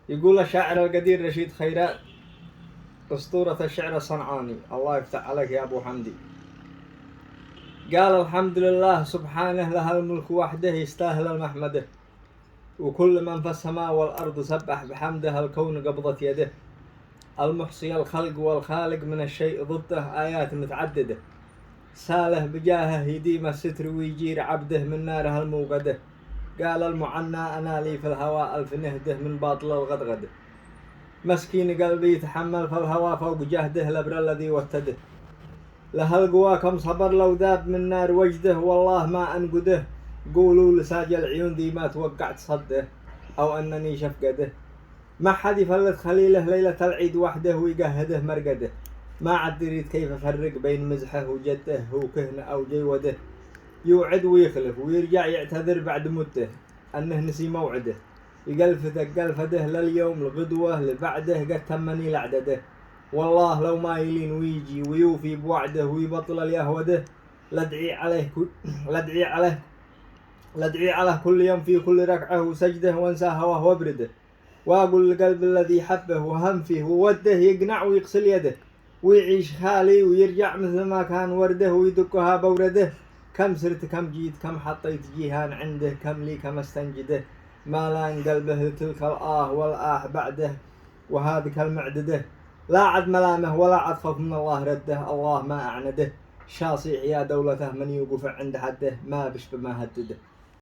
يقول الشاعر القدير رشيد خيرات أسطورة الشعر الصنعاني، الله يفتح عليك يا أبو حمدي. قال الحمد لله سبحانه له الملك وحده يستاهل المحمده، وكل من في السماء والأرض سبح بحمده، الكون قبضة يده، المحصي الخلق والخالق من الشيء ضده آيات متعددة، ساله بجاهه يديم الستر ويجير عبده من ناره الموقده. قال المعنى أنا لي في الهواء ألف نهده من باطل الغدغده، مسكين قلبي يتحمل في الهواء فوق جهده لبر الذي وتده، له القوى كم صبر لو ذاب من نار وجده، والله ما أنقده. قولوا لساج العيون ذي ما توقعت صده، أو أنني شفقده. ما حد يفلت خليله ليلة العيد وحده ويقهده مرقده، ما عاد يريد كيف أفرق بين مزحه وجده وكهنه أو جيوده، يوعد ويخلف ويرجع يعتذر بعد مدته أنه نسي موعده، يقلفده قلفده لليوم الغدوة لبعده قد تمني لعدده، والله لو ما يلين ويجي ويوفي بوعده ويبطل اليهوده، لدعي عليه كل يوم في كل ركعة وسجده وانسى هواه وابرده، واقول القلب الذي حبه وهم فيه ووده يقنع ويغسل يده، ويعيش خالي ويرجع مثل ما كان ورده ويدكها بورده. كم سرت كم جيت كم حطيت جيهان عنده، كم لي كم استنجده، ما لان قلبه تلك الآه والآه بعده، وهذه المعدده. لا عد ملامه ولا عد خوف من الله رده، الله ما أعنده، شاصي يا دولته من يوقف عند حده، ما بش بما هدده.